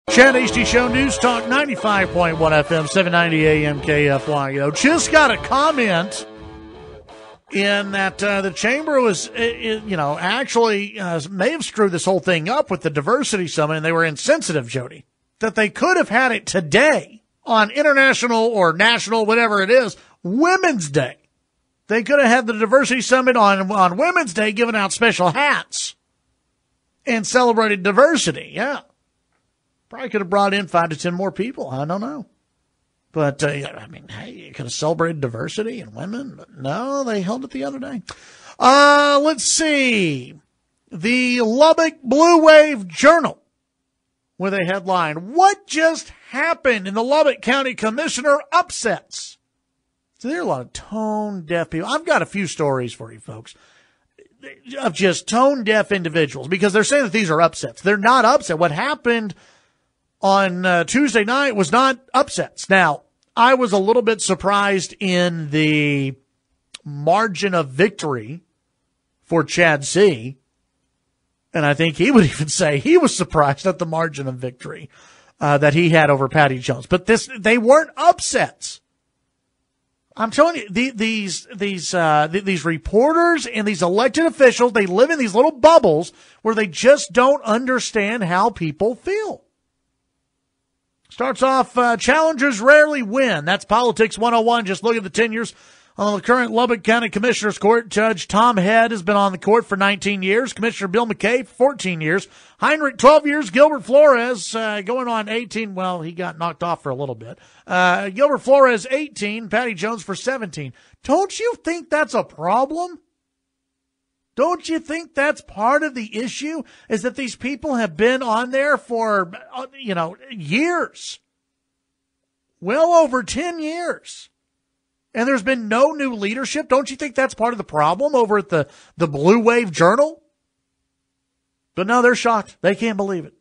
Chad Hasty Show, News Talk 95.1 FM, 790 AM KFYO. Just got a comment in that the chamber was, actually may have screwed this whole thing up with the diversity summit, and they were insensitive, Jody, that they could have had it today on International or National, whatever it is, Women's Day. They could have had the diversity summit on Women's Day, giving out special hats and celebrated diversity. Yeah. Probably could have brought in 5 to 10 more people. I don't know. But, hey, you could have celebrated diversity and women. But no, they held it the other day. Let's see. The Lubbock Blue Wave Journal with a headline, "What just happened in the Lubbock County Commissioner upsets?" So there are a lot of tone-deaf people. I've got a few stories for you folks of just tone-deaf individuals because they're saying that these are upsets. They're not upset. What happened on Tuesday night was not upsets. Now, I was a little bit surprised in the margin of victory for Chad C. And I think he would even say he was surprised at the margin of victory that he had over Patty Jones. But they weren't upsets. I'm telling you, these reporters and these elected officials, they live in these little bubbles where they just don't understand how people feel. Starts off, challengers rarely win. That's Politics 101. Just look at the tenures on the current Lubbock County Commissioners Court. Judge Tom Head has been on the court for 19 years. Commissioner Bill McKay, 14 years. Heinrich, 12 years. Gilbert Flores, going on 18. Well, he got knocked off for a little bit. Gilbert Flores, 18. Patty Jones for 17. Don't you think that's a problem? Don't you think that's part of the issue, is that these people have been on there for, years, well over 10 years, and there's been no new leadership? Don't you think that's part of the problem over at the Blue Wave Journal? But no, they're shocked. They can't believe it.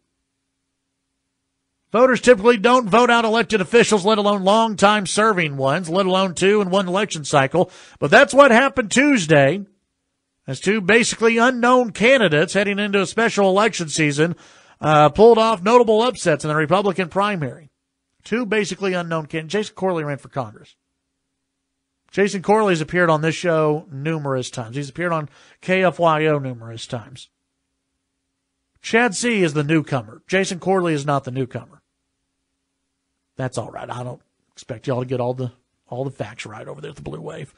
Voters typically don't vote out elected officials, let alone long-time serving ones, let alone 2 in one election cycle. But that's what happened Tuesday. As 2 basically unknown candidates heading into a special election season pulled off notable upsets in the Republican primary. 2 basically unknown candidates. Jason Corley ran for Congress. Jason Corley has appeared on this show numerous times. He's appeared on KFYO numerous times. Chad C. is the newcomer. Jason Corley is not the newcomer. That's all right. I don't expect y'all to get all the facts right over there at the Blue Wave.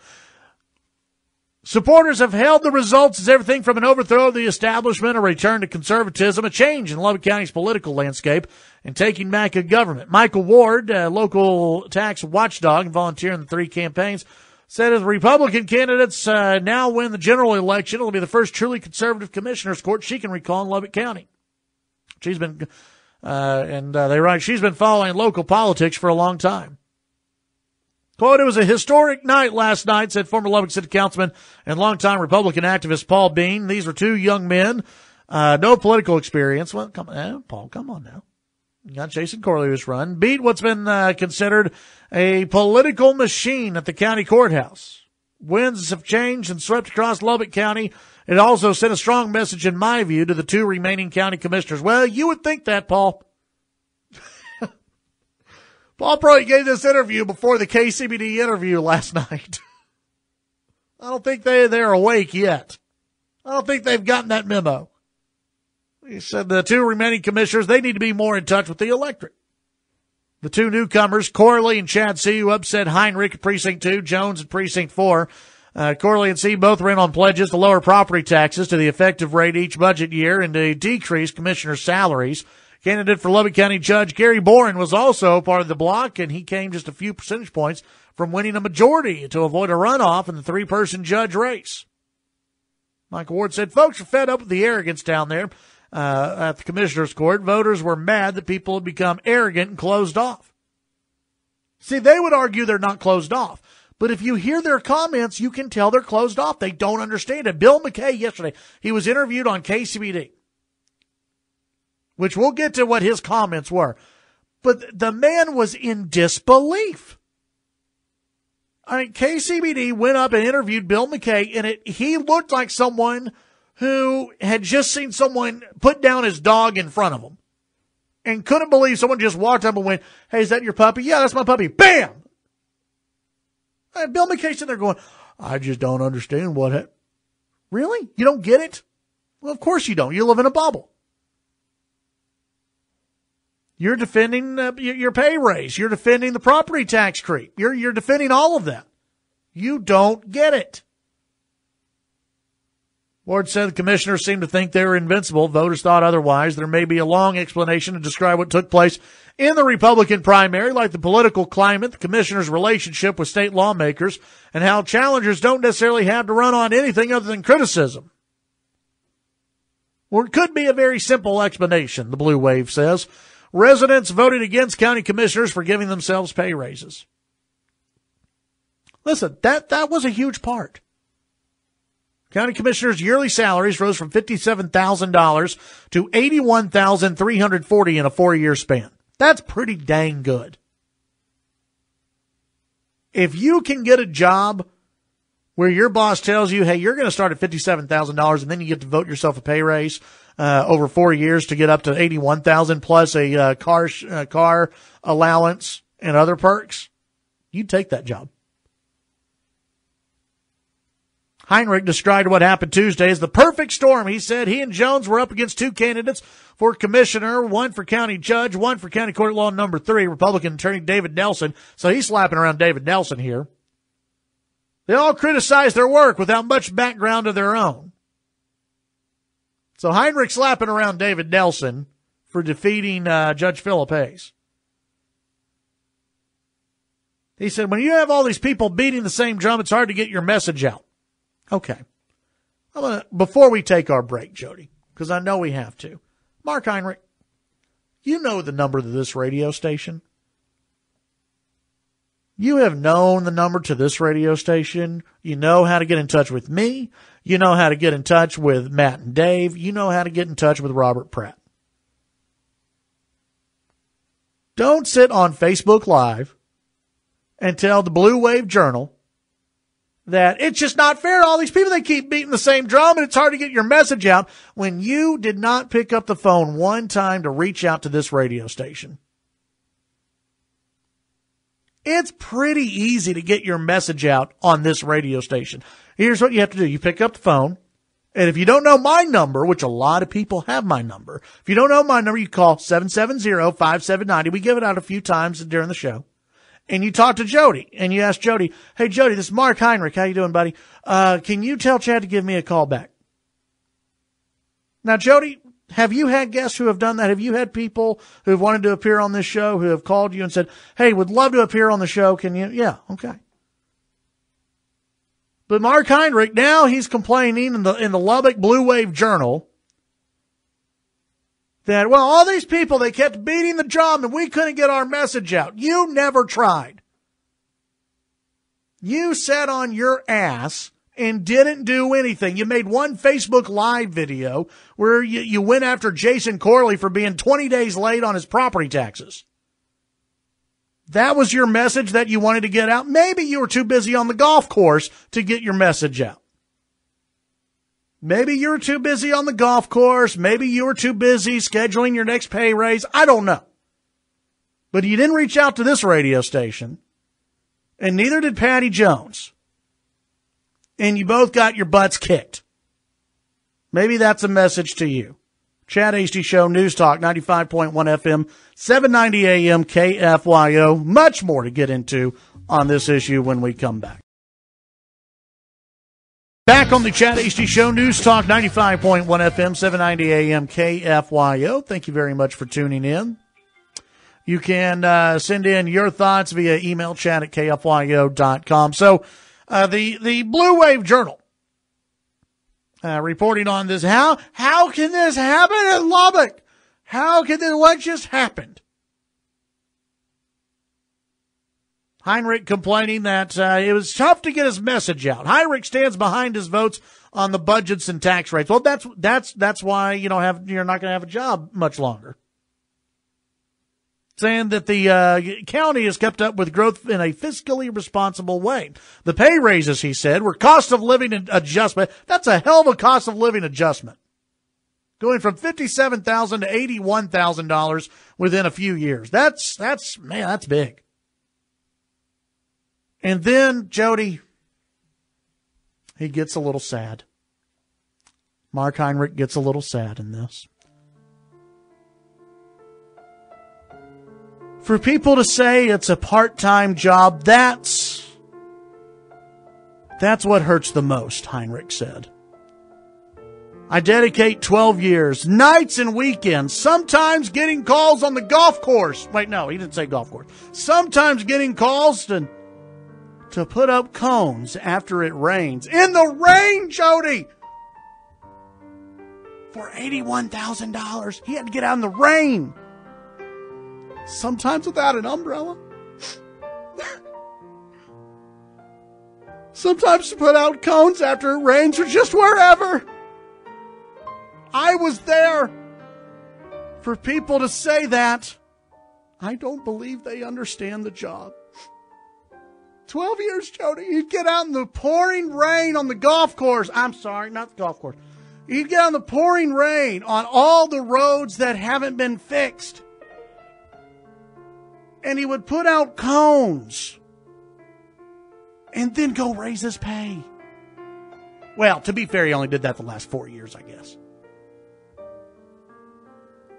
Supporters have hailed the results as everything from an overthrow of the establishment, a return to conservatism, a change in Lubbock County's political landscape, and taking back a government. Michael Ward, a local tax watchdog and volunteer in the 3 campaigns, said if the Republican candidates now win the general election, it'll be the first truly conservative commissioners court she can recall in Lubbock County. She's been, they write, she's been following local politics for a long time. Quote, "It was a historic night last night," said former Lubbock City Councilman and longtime Republican activist Paul Bean. "These were 2 young men, no political experience." Well, Paul, come on now. You got Jason Corley who's run. Beat what's been considered a political machine at the county courthouse. Winds have changed and swept across Lubbock County. It also sent a strong message, in my view, to the 2 remaining county commissioners. Well, you would think that, Paul. Paul probably gave this interview before the KCBD interview last night. I don't think they're awake yet. I don't think they've gotten that memo. He said the 2 remaining commissioners, they need to be more in touch with the electorate. The 2 newcomers, Corley and Chad C., who upset Heinrich at Precinct 2, Jones at Precinct 4. Corley and C. both ran on pledges to lower property taxes to the effective rate each budget year and to decrease commissioners' salaries. Candidate for Lubbock County Judge Gary Boren was also part of the block, and he came just a few percentage points from winning a majority to avoid a runoff in the 3-person judge race. Michael Ward said, "Folks are fed up with the arrogance down there at the Commissioner's Court. Voters were mad that people had become arrogant and closed off." See, they would argue they're not closed off. But if you hear their comments, you can tell they're closed off. They don't understand it. Bill McKay yesterday, he was interviewed on KCBD, which we'll get to what his comments were. But the man was in disbelief. I mean, KCBD went up and interviewed Bill McKay, and he looked like someone who had just seen someone put down his dog in front of him. and couldn't believe someone just walked up and went, "Hey, is that your puppy?" "Yeah, that's my puppy." Bam! And Bill McKay's sitting there going, "I just don't understand what happened." Really? You don't get it? Well, of course you don't. You live in a bubble. You're defending your pay raise. You're defending the property tax creep. You're defending all of that. You don't get it. Ward said the commissioners seem to think they're invincible. Voters thought otherwise. There may be a long explanation to describe what took place in the Republican primary, like the political climate, the commissioners' relationship with state lawmakers, and how challengers don't necessarily have to run on anything other than criticism. Or it could be a very simple explanation, the Blue Wave says. Residents voted against county commissioners for giving themselves pay raises. Listen, that was a huge part. County commissioners' yearly salaries rose from $57,000 to $81,340 in a 4-year span. That's pretty dang good. If you can get a job where your boss tells you, "Hey, you're going to start at $57,000 and then you get to vote yourself a pay raise over 4 years to get up to $81,000 plus a car allowance and other perks," you take that job. Heinrich described what happened Tuesday as the perfect storm. He said he and Jones were up against two candidates for commissioner, one for county judge, one for county court law number 3, Republican attorney David Nelson. So he's slapping around David Nelson here. They all criticized their work without much background of their own. So Heinrich slapping around David Nelson for defeating Judge Philip Hayes. He said, when you have all these people beating the same drum, it's hard to get your message out. Okay. Before we take our break, Jody, because I know we have to. Mark Heinrich, you know the number to this radio station. You have known the number to this radio station. You know how to get in touch with me. You know how to get in touch with Matt and Dave. You know how to get in touch with Robert Pratt. Don't sit on Facebook Live and tell the Blue Wave Journal that it's just not fair to all these people. They keep beating the same drum and it's hard to get your message out when you did not pick up the phone one time to reach out to this radio station. It's pretty easy to get your message out on this radio station. Here's what you have to do. You pick up the phone, and if you don't know my number, which a lot of people have my number, if you don't know my number, you call 770-5790. We give it out a few times during the show. And you talk to Jody, and you ask Jody, "Hey, Jody, this is Mark Heinrich. How you doing, buddy? Can you tell Chad to give me a call back?" Now, Jody, have you had guests who have done that? Have you had people who have wanted to appear on this show who have called you and said, "Hey, would love to appear on the show. Can you?" Yeah, okay. But Mark Heinrich, now he's complaining in the Lubbock Blue Wave Journal that, well, all these people, they kept beating the drum and we couldn't get our message out. You never tried. You sat on your ass and didn't do anything. You made one Facebook Live video where you went after Jason Corley for being 20 days late on his property taxes. That was your message that you wanted to get out. Maybe you were too busy on the golf course to get your message out. Maybe you were too busy on the golf course. Maybe you were too busy scheduling your next pay raise. I don't know. But you didn't reach out to this radio station, and neither did Patty Jones. And you both got your butts kicked. Maybe that's a message to you. Chad Hasty Show, News Talk, 95.1 FM, 790 AM, KFYO. Much more to get into on this issue when we come back. Back on the Chad Hasty Show, News Talk, 95.1 FM, 790 AM, KFYO. Thank you very much for tuning in. You can send in your thoughts via email, chat@kfyo.com. So the Blue Wave Journal reporting on this. How can this happen in Lubbock? What just happened? Heinrich complaining that it was tough to get his message out. Heinrich stands behind his votes on the budgets and tax rates. Well, that's why you're not going to have a job much longer. Saying that the county has kept up with growth in a fiscally responsible way. The pay raises, he said, were cost of living adjustment. That's a hell of a cost of living adjustment. going from $57,000 to $81,000 within a few years. That's big. And then Jody, he gets a little sad. Mark Heinrich gets a little sad in this. For people to say it's a part-time job, that's what hurts the most, Heinrich said. I dedicate 12 years, nights and weekends, sometimes getting calls on the golf course. Wait, no, he didn't say golf course. Sometimes getting calls to put up cones after it rains. In the rain, Jody! For $81,000, he had to get out in the rain. Sometimes without an umbrella. Sometimes to put out cones after it rains or just wherever. I was there. For people to say that, I don't believe they understand the job. 12 years, Jody. He'd get out in the pouring rain on the golf course. I'm sorry, not the golf course. He'd get out in the pouring rain on all the roads that haven't been fixed. And he would put out cones and then go raise his pay. Well, to be fair, he only did that the last 4 years, I guess.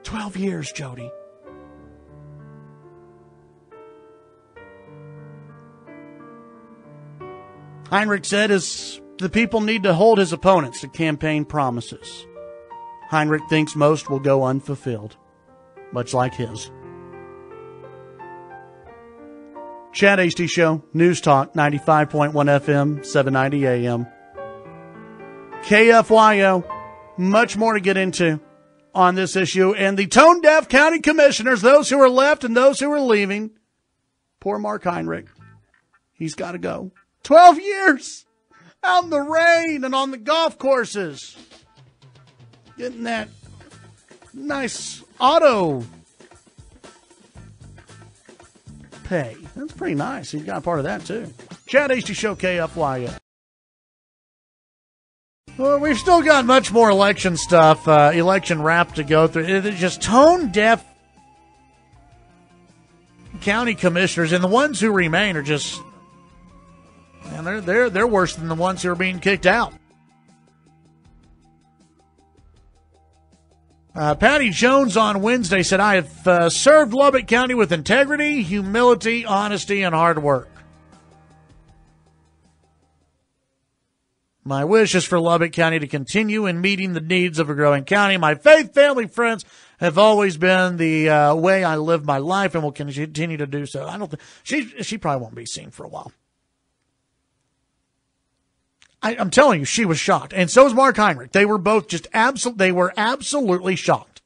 12 years, Jody. Heinrich said the people need to hold his opponents to campaign promises. Heinrich thinks most will go unfulfilled, much like his. Chad Hasty Show, News Talk, 95.1 FM, 790 AM. KFYO, much more to get into on this issue. And the tone-deaf county commissioners, those who are left and those who are leaving. Poor Mark Heinrich. He's got to go. 12 years out in the rain and on the golf courses. Getting that nice auto pay. That's pretty nice. He's got a part of that, too. Chad Hasty Show, KFYO. Well, we've still got much more election stuff, election wrap to go through. It's just tone-deaf county commissioners, and the ones who remain are just, man, they're worse than the ones who are being kicked out. Patty Jones on Wednesday said, I have served Lubbock County with integrity, humility, honesty, and hard work. My wish is for Lubbock County to continue in meeting the needs of a growing county. My faith, family, friends have always been the way I live my life and will continue to do so. I don't think she probably won't be seen for a while. I'm telling you, she was shocked. And so was Mark Heinrich. They were both just absolutely shocked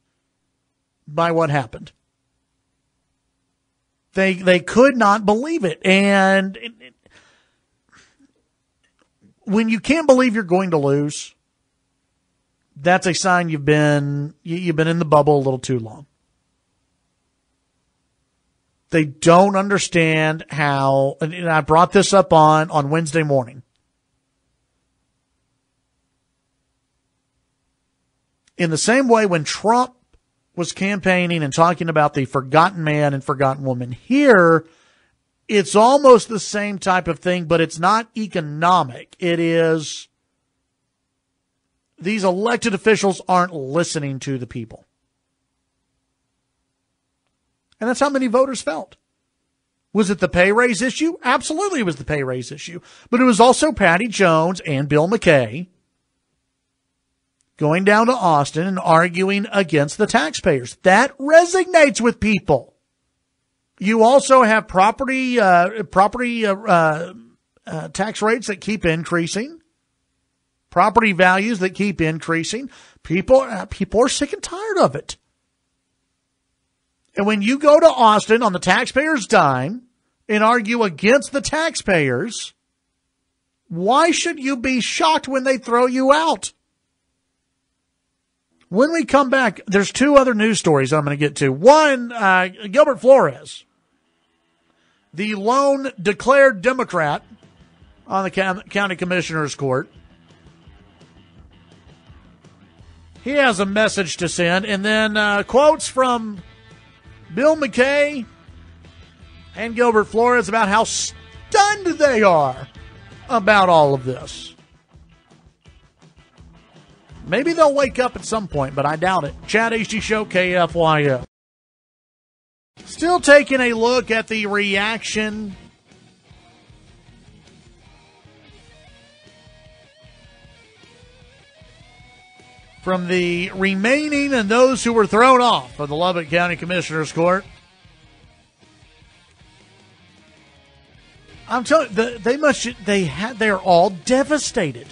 by what happened. They could not believe it. And when you can't believe you're going to lose, that's a sign you've been in the bubble a little too long. They don't understand how, and I brought this up on Wednesday morning. In the same way when Trump was campaigning and talking about the forgotten man and forgotten woman, here it's almost the same type of thing, but it's not economic. It is these elected officials aren't listening to the people. And that's how many voters felt. Was it the pay raise issue? Absolutely it was the pay raise issue. But it was also Patty Jones and Bill McKay going down to Ousted and arguing against the taxpayers. That resonates with people. You also have property tax rates that keep increasing, property values that keep increasing. People are sick and tired of it. And when you go to Ousted on the taxpayers' dime and argue against the taxpayers, why should you be shocked when they throw you out? When we come back, there's two other news stories I'm going to get to. One, Gilbert Flores, the lone declared Democrat on the county commissioner's court. He has a message to send. And then quotes from Bill McKay and Gilbert Flores about how stunned they are about all of this. Maybe they'll wake up at some point, but I doubt it. Chad Hasty Show, KFYO. Still taking a look at the reaction from the remaining and those who were thrown off of the Lubbock County Commissioners Court. I'm telling you, they're all devastated.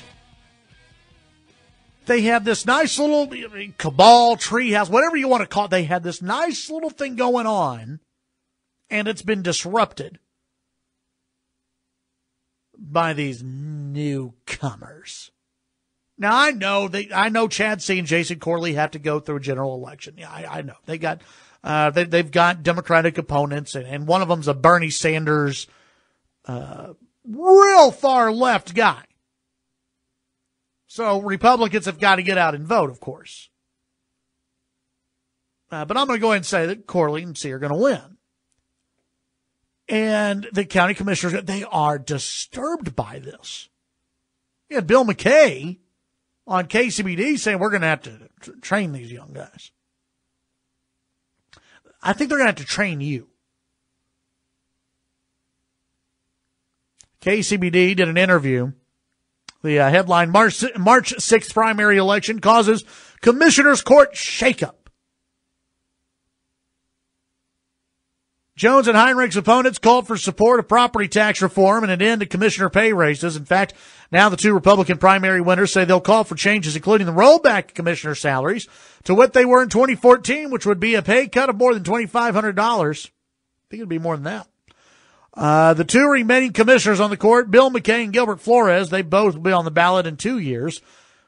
They have this nice little cabal, treehouse, whatever you want to call it. They had this nice little thing going on, and it's been disrupted by these newcomers. Now I know Chad C. and Jason Corley have to go through a general election. Yeah, I know they've got Democratic opponents, and one of them's a Bernie Sanders, real far left guy. So Republicans have got to get out and vote, of course. But I'm going to go ahead and say that Corley and C are going to win. And the county commissioners, they are disturbed by this. You had Bill McKay on KCBD saying we're going to have to train these young guys. I think they're going to have to train you. KCBD did an interview. The headline, March 6th primary election causes Commissioners Court shakeup. Jones and Heinrich's opponents called for support of property tax reform and an end to commissioner pay raises. In fact, now the two Republican primary winners say they'll call for changes, including the rollback of commissioner salaries to what they were in 2014, which would be a pay cut of more than $2,500. I think it'd be more than that. The two remaining commissioners on the court, Bill McKay and Gilbert Flores, they both will be on the ballot in 2 years.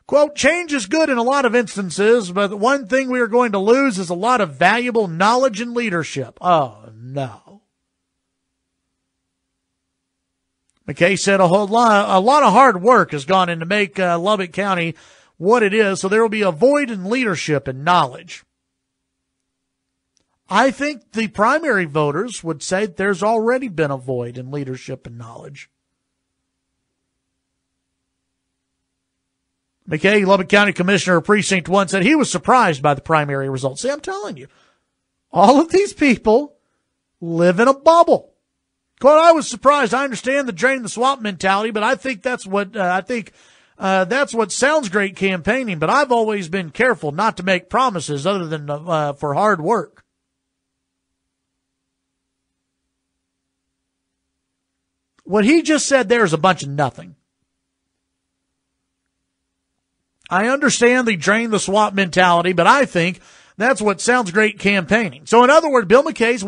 Quote, change is good in a lot of instances, but the one thing we are going to lose is a lot of valuable knowledge and leadership. Oh, no. McKay said a lot of hard work has gone in to make Lubbock County what it is, so there will be a void in leadership and knowledge. I think the primary voters would say there's already been a void in leadership and knowledge. McKay, Lubbock County Commissioner of Precinct 1, said he was surprised by the primary results. See, I'm telling you, all of these people live in a bubble. Quote, I was surprised. I understand the drain the swamp mentality, but I think that's what sounds great campaigning, but I've always been careful not to make promises other than for hard work. What he just said there is a bunch of nothing. I understand the drain the swamp mentality, but I think that's what sounds great campaigning. So in other words, Bill McKay's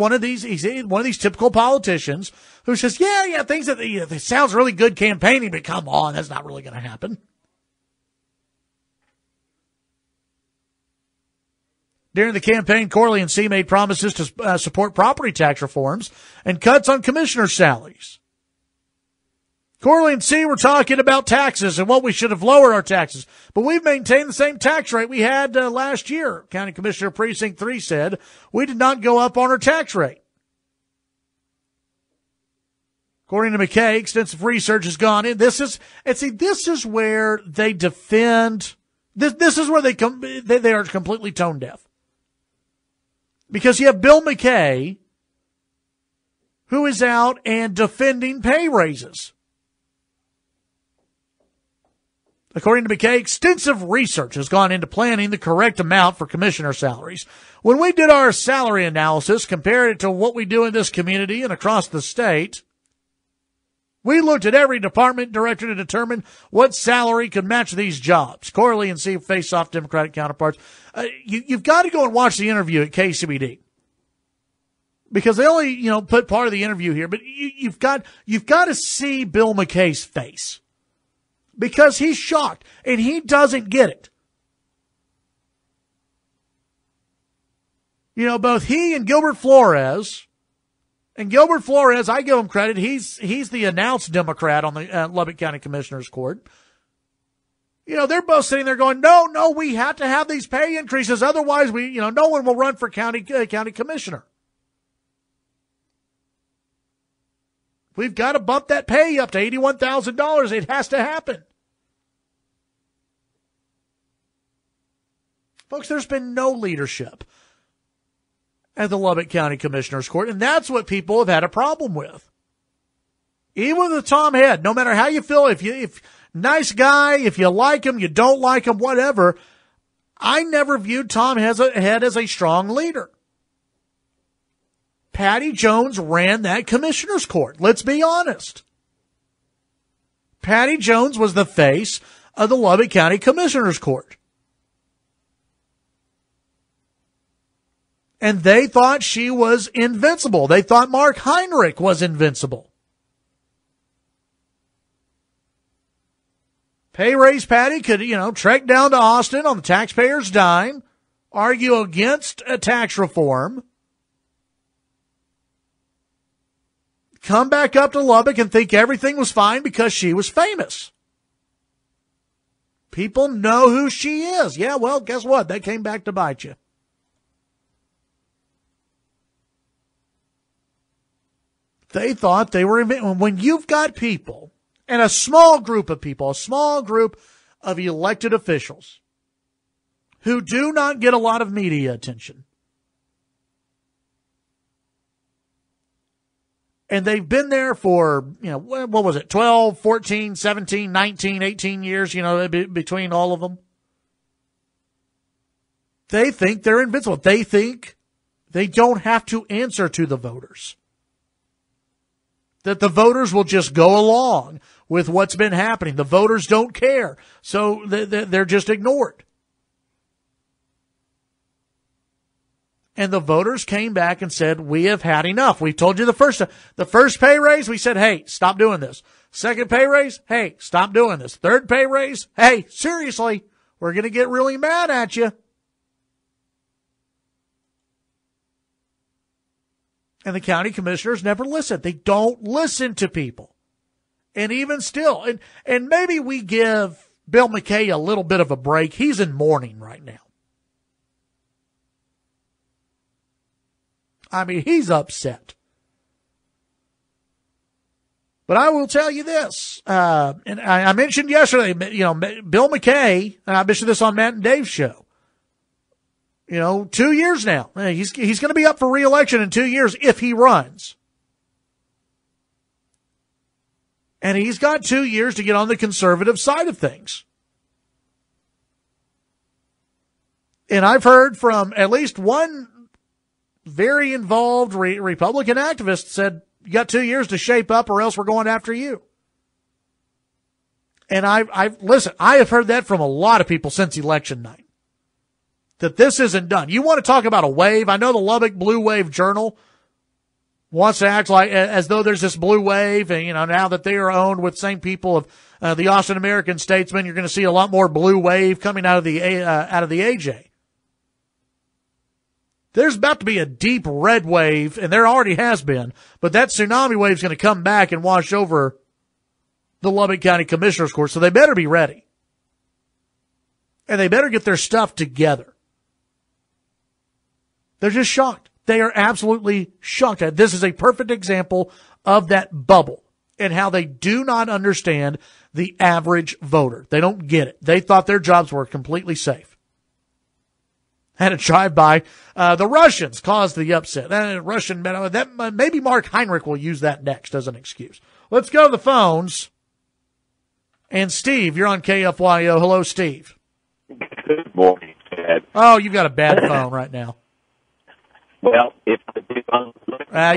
he's one of these typical politicians who says, yeah, things that it sounds really good campaigning, but come on, that's not really going to happen. During the campaign, Corley and C made promises to support property tax reforms and cuts on commissioner salaries. Corley and C were talking about taxes and what we should have lowered our taxes, but we've maintained the same tax rate we had last year. County Commissioner Precinct 3 said we did not go up on our tax rate. According to McKay, extensive research has gone in. This is where they defend. This is where they are completely tone deaf. Because you have Bill McKay, who is out and defending pay raises. According to McKay, extensive research has gone into planning the correct amount for commissioner salaries. When we did our salary analysis, compared it to what we do in this community and across the state, we looked at every department director to determine what salary could match these jobs. Corley and C face off Democratic counterparts. You've got to go and watch the interview at KCBD. Because they only, put part of the interview here, but you've got to see Bill McKay's face. Because he's shocked, and he doesn't get it. Both he and Gilbert Flores, I give him credit, he's the announced Democrat on the Lubbock County Commissioners Court. They're both sitting there going, no, we have to have these pay increases. Otherwise, no one will run for county commissioner. We've got to bump that pay up to $81,000. It has to happen. Folks, there's been no leadership at the Lubbock County Commissioners Court, and that's what people have had a problem with. Even with the Tom Head, no matter how you feel, if nice guy, if you like him, you don't like him, whatever, I never viewed Tom Head as a strong leader. Patty Jones ran that commissioner's court. Let's be honest. Patty Jones was the face of the Lubbock County Commissioners Court. And they thought she was invincible. They thought Mark Heinrich was invincible. Pay raise Patty could, trek down to Austin on the taxpayer's dime, argue against a tax reform, come back up to Lubbock and think everything was fine because she was famous. People know who she is. Yeah, well, guess what? That came back to bite you. They thought they were, when you've got people, and a small group of people, a small group of elected officials who do not get a lot of media attention, and they've been there for, what was it, 12, 14, 17, 19, 18 years, between all of them. They think they're invincible. They think they don't have to answer to the voters. That the voters will just go along with what's been happening. The voters don't care, so they're just ignored. And the voters came back and said, we have had enough. We told you the first pay raise, we said, hey, stop doing this. Second pay raise, hey, stop doing this. Third pay raise, hey, seriously, we're going to get really mad at you. And the county commissioners never listen. They don't listen to people. And even still, and maybe we give Bill McKay a little bit of a break. He's in mourning right now. I mean, he's upset. But I will tell you this, and I mentioned yesterday, Bill McKay, and I mentioned this on Matt and Dave's show. 2 years now. He's going to be up for re-election in 2 years if he runs. And he's got 2 years to get on the conservative side of things. And I've heard from at least one very involved Republican activist said, you got 2 years to shape up or else we're going after you. And listen, I have heard that from a lot of people since election night. That this isn't done. You want to talk about a wave? I know the Lubbock Blue Wave Journal wants to act like as though there's this blue wave, and now that they are owned with the same people of the Austin American Statesman, you're going to see a lot more blue wave coming out of the AJ. There's about to be a deep red wave, and there already has been, but that tsunami wave is going to come back and wash over the Lubbock County Commissioners Court, so they better be ready. And they better get their stuff together. They're just shocked. They are absolutely shocked. This is a perfect example of that bubble and how they do not understand the average voter. They don't get it. They thought their jobs were completely safe. Had a drive-by. The Russians caused the upset. Maybe Mark Heinrich will use that next as an excuse. Let's go to the phones. And Steve, you're on KFYO. Hello, Steve. Good morning, Ted. Oh, you've got a bad phone right now. Well, if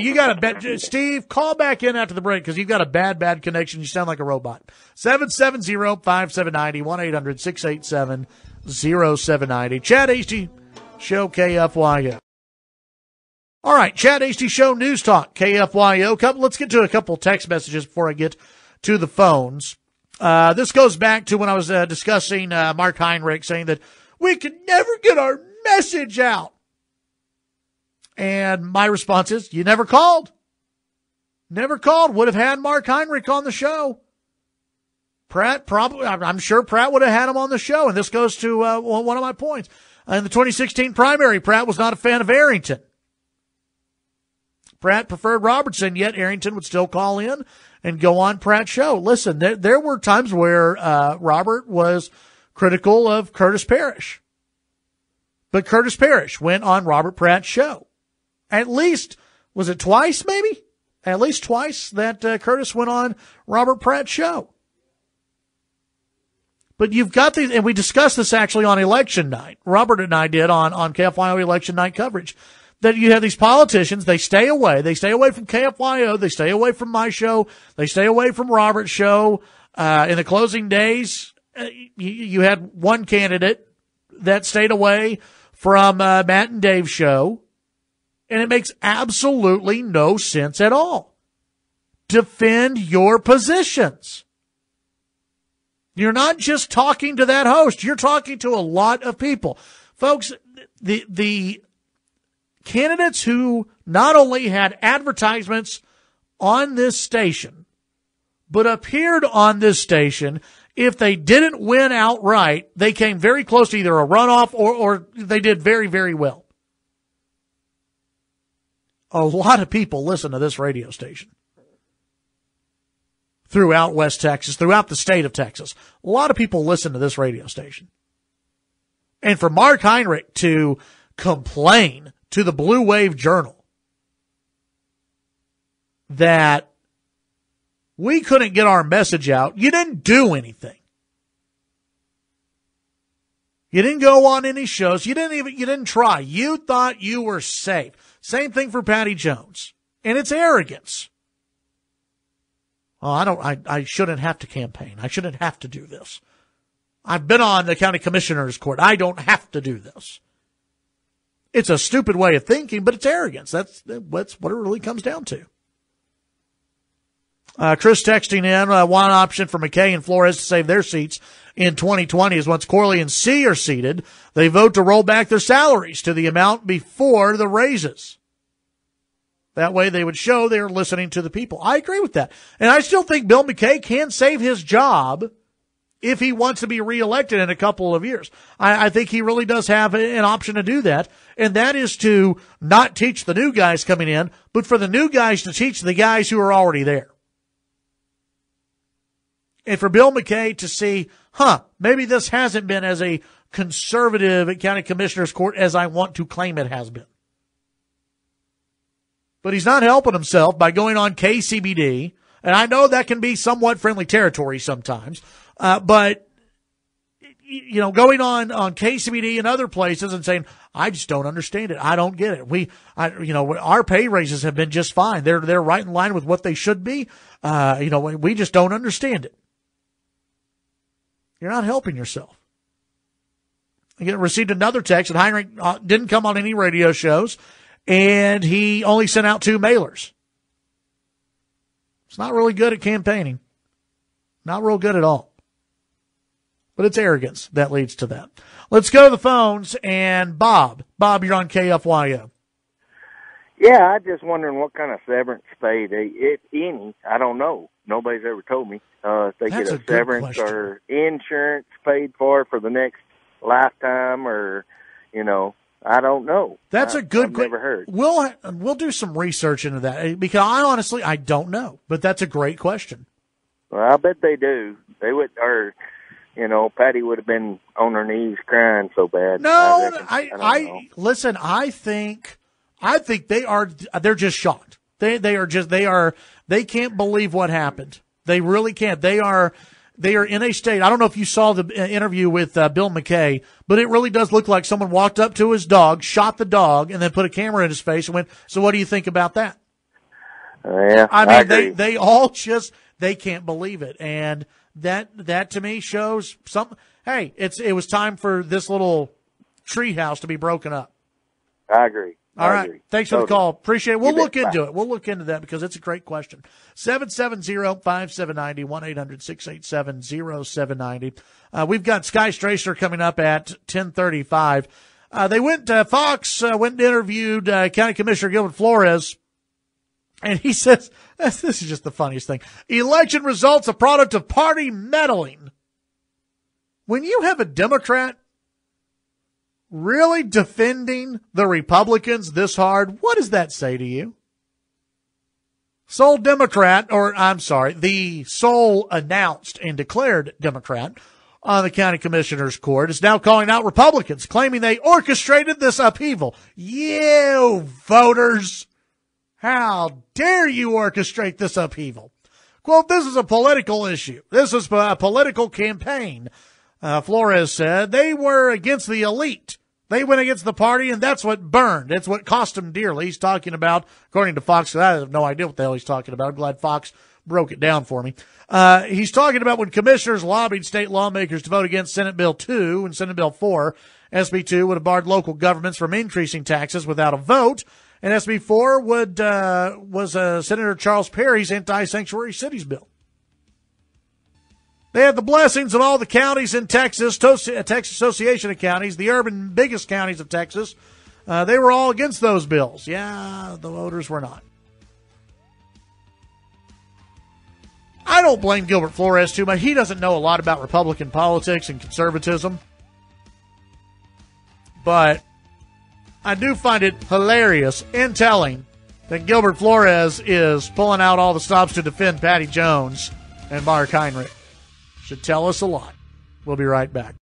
you got a bad, Steve, call back in after the break because you've got a bad connection. You sound like a robot. 770-5790, 1-800-687-0790. Chad Hasty, Show KFYO. All right, Chad Hasty Show News Talk, KFYO. Let's get to a couple text messages before I get to the phones. This goes back to when I was discussing Mark Heinrich saying that we could never get our message out. And my response is, you never called. Never called. Would have had Mark Heinrich on the show. I'm sure Pratt would have had him on the show. And this goes to one of my points. In the 2016 primary, Pratt was not a fan of Arrington. Pratt preferred Robertson, yet Arrington would still call in and go on Pratt's show. Listen, there were times where Robert was critical of Curtis Parrish. But Curtis Parrish went on Robert Pratt's show. At least, was it twice maybe? At least twice that Curtis went on Robert Pratt's show. But you've got these, and we discussed this actually on election night. Robert and I did on KFYO election night coverage. That you have these politicians, they stay away. They stay away from KFYO. They stay away from my show. They stay away from Robert's show. In the closing days, you had one candidate that stayed away from Matt and Dave's show. And it makes absolutely no sense at all. Defend your positions. You're not just talking to that host. You're talking to a lot of people. Folks, the candidates who not only had advertisements on this station, but appeared on this station, if they didn't win outright, they came very close to either a runoff or they did very, very well. A lot of people listen to this radio station. Throughout West Texas, throughout the state of Texas. A lot of people listen to this radio station. And for Mark Heinrich to complain to the Blue Wave Journal that we couldn't get our message out, you didn't do anything. You didn't go on any shows. You didn't try. You thought you were safe. Same thing for Patty Jones. And it's arrogance. Oh, I shouldn't have to campaign. I shouldn't have to do this. I've been on the county commissioner's court. I don't have to do this. It's a stupid way of thinking, but it's arrogance. That's what it really comes down to. Chris texting in, one option for McKay and Flores to save their seats in 2020 is once Corley and C are seated, they vote to roll back their salaries to the amount before the raises. That way they would show they're listening to the people. I agree with that. And I still think Bill McKay can save his job if he wants to be reelected in a couple of years. I think he really does have an option to do that, and that is to not teach the new guys coming in, but for the new guys to teach the guys who are already there. And for Bill McKay to see, maybe this hasn't been as a conservative at county commissioner's court as I want to claim it has been. But he's not helping himself by going on KCBD. And I know that can be somewhat friendly territory sometimes. But, going on KCBD and other places and saying, I just don't understand it. I don't get it. Our pay raises have been just fine. They're right in line with what they should be. We just don't understand it. You're not helping yourself. I received another text that Heinrich didn't come on any radio shows. And he only sent out 2 mailers. It's not really good at campaigning. Not real good at all. But it's arrogance that leads to that. Let's go to the phones. And Bob. Bob, you're on KFYO. Yeah, I'm just wondering what kind of severance pay if any. I don't know. Nobody's ever told me. If they That's get a severance question. or insurance paid for the next lifetime or, I don't know. That's a good question. I've never heard. We'll do some research into that because I don't know, but that's a great question. Well, I bet they do. They would, or Patty would have been on her knees crying so bad. No, listen. I think they're just shocked. They can't believe what happened. They really can't. They are in a state. I don't know if you saw the interview with Bill McKay, but it really does look like someone walked up to his dog, shot the dog, and then put a camera in his face and went, "So what do you think about that?" Yeah, I mean, agree. they all they can't believe it, and that to me shows some. Hey, it was time for this little treehouse to be broken up. I agree. All right. Thanks for the call. Appreciate it. We'll look into Bye. it. We'll look into that because it's a great question. 770-5790, 1-800-687-0790. We've got Sky Stracer coming up at 10:35. Fox went and interviewed County Commissioner Gilbert Flores And he says, this is just the funniest thing. Election results a product of party meddling. When you have a Democrat really defending the Republicans this hard, what does that say to you? The sole announced and declared Democrat on the county commissioner's court is now calling out Republicans, claiming they orchestrated this upheaval. You voters, how dare you orchestrate this upheaval? Quote, this is a political issue. This is a political campaign. Flores said they were against the elite. They went against the party, and that's what burned. It's what cost him dearly. He's talking about, according to Fox, I have no idea what the hell he's talking about. I'm glad Fox broke it down for me. He's talking about when commissioners lobbied state lawmakers to vote against Senate Bill 2 and Senate Bill 4. SB 2 would have barred local governments from increasing taxes without a vote, and SB 4 was Senator Charles Perry's anti-sanctuary cities bill. They had the blessings of all the counties in Texas, Texas Association of Counties, the urban biggest counties of Texas. They were all against those bills. Yeah, the voters were not. I don't blame Gilbert Flores too much. He doesn't know a lot about Republican politics and conservatism. But I do find it hilarious and telling that Gilbert Flores is pulling out all the stops to defend Patty Jones and Mark Heinrich. Should tell us a lot. We'll be right back.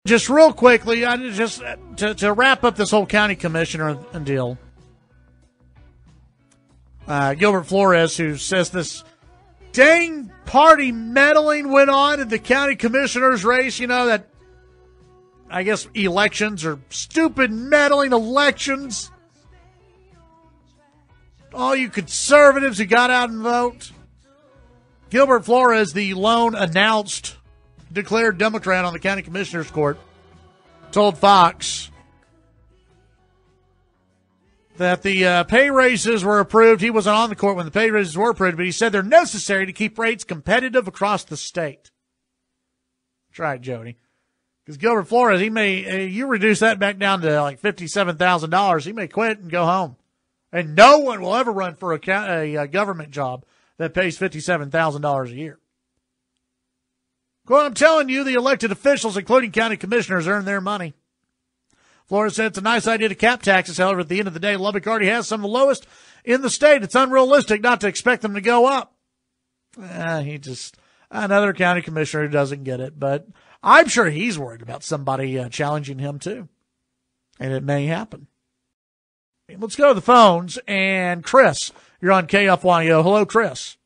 Just real quickly, to wrap up this whole county commissioner deal. Gilbert Flores, who says this dang party meddling went on in the county commissioner's race, that I guess elections are stupid meddling elections. All you conservatives who got out and vote. Gilbert Flores, the lone announced declared Democrat on the county commissioner's court, told Fox that the pay raises were approved. He wasn't on the court when the pay raises were approved, but he said they're necessary to keep rates competitive across the state. That's right, Jody. Because Gilbert Flores, you reduce that back down to like $57,000, he may quit and go home. And no one will ever run for a government job that pays $57,000 a year. Well, I'm telling you, the elected officials, including county commissioners, earn their money. Flores said it's a nice idea to cap taxes. However, at the end of the day, Lubbock already has some of the lowest in the state. It's unrealistic not to expect them to go up. Another county commissioner who doesn't get it. But I'm sure he's worried about somebody challenging him, too. And it may happen. Let's go to the phones. And Chris, you're on KFYO. Hello, Chris.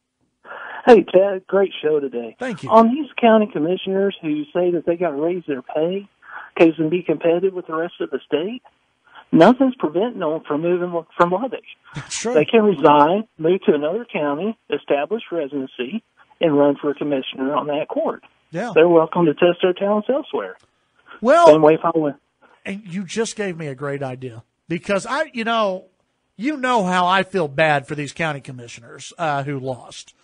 Hey, Ted, great show today. Thank you. On these county commissioners who say that they got to raise their pay because they can be competitive with the rest of the state, nothing's preventing them from moving from Lubbock. That's true. They can resign, move to another county, establish residency, and run for a commissioner on that court. Yeah. They're welcome to test their talents elsewhere. Well, same way following. And you just gave me a great idea because you know how I feel bad for these county commissioners who lost.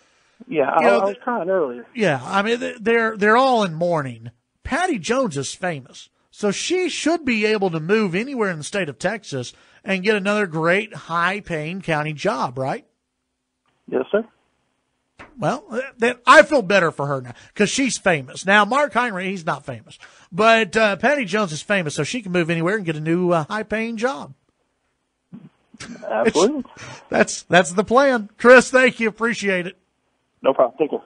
Yeah, I was crying earlier. Yeah, I mean, they're all in mourning. Patty Jones is famous, so she should be able to move anywhere in the state of Texas and get another great, high-paying county job, right? Yes, sir. Well, then I feel better for her now because she's famous. Now, Mark Heinrich, he's not famous, but Patty Jones is famous, so she can move anywhere and get a new high-paying job. Absolutely. That's the plan. Chris, thank you. Appreciate it. No problem. Take care.